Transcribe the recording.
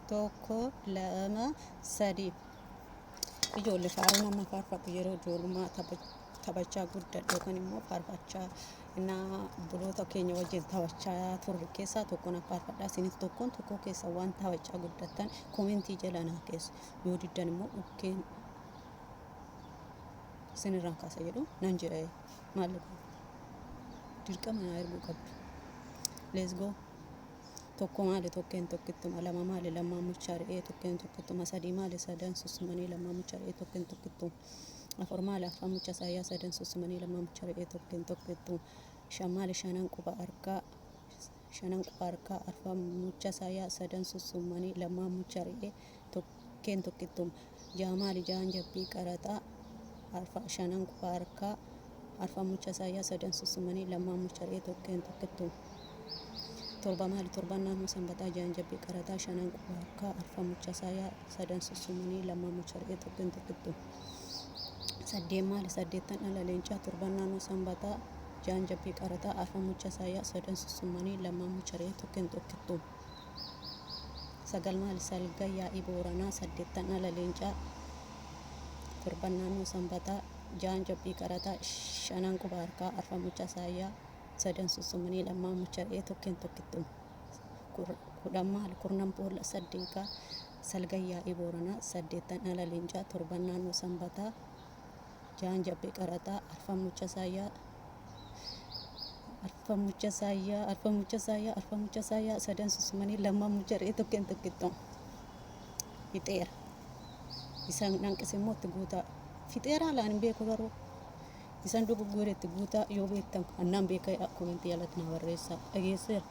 tokko lama sadii. Ijoollee faaruu nama faarfatu yeroo ijoollummaa taphachaa guddadhu yookaan immoo faarfachaa buloota keenya wajjin taphachaa turre keessaa tokko na faarfadhaa. Isinis tokko keessa waan taphachaa guddattan komentii jala naa keessa. Yoo diddan immoo dhukkeen isinirraan kaasa jedhu nan jedha. Maal dirqama naa erguu qabdu. Let's go. Tokko maali tokkeen tokkittuma, lama maali lamaa muchaa re'ee tokkeen tokkittuma, sadii maali sadan susumanii lamaa muchaa re'ee tokkeen tokkittuma, afur maali afran muchaa saayyaa sadan susumanii lamaa muchaa re'ee tokkeen tokkittuma, shan maali shanan quba harkaa arfan muchaa saayyaa sadan susumanii lamaa muchaa re'ee tokkeen tokkittuma, jaha maali jahan jabbii qaraxaa shanan quba harkaa arfan muchaa saayyaa sadan susumanii lamaa muchaa re'ee tokkeen tokkittuma. Torba maali torban naannoo sanbataa jahan jabbii qaraxaa shanan quba harkaa arfan muchaa saayyaa sadan susumanii lamaa muchaa re'ee tokkeen tokkittuma. Saddeet maali saddeettan dhala leencaa torban naannoo sanbataa jahan jabbii qaraxaa arfan muchaa saayyaa sadan susumanii lamaa muchaa re'ee tokkeen tokkittuma. Sagal maali salga yaa'ii booranaa saddeettan dhala leencaa torban naannoo sanbataa jahan jabbii qaraxaa shanan quba harkaa arfan muchaa saayyaa sadan susumanii lamaa muchaa re'ee tokkeen tokkittuma. Kudhan maali kurnan boolla saddeeqaa salga yaa'ii booranaa saddeettan dhala leencaa torban naannoo sanbataa jahan jabbii qaraxaa arfan muchaa saayyaa sadan susumanii lamaa muchaa re'ee tokkeen tokkittuma. Fixeera. Isaan hanqise immoo itti guutaa. Fixeera laan hin beeku garuu. Isaan dogoggore itti guutaa yoo beektan annaan beekaa komentii jalatti na barreessaa. Dhageesseera.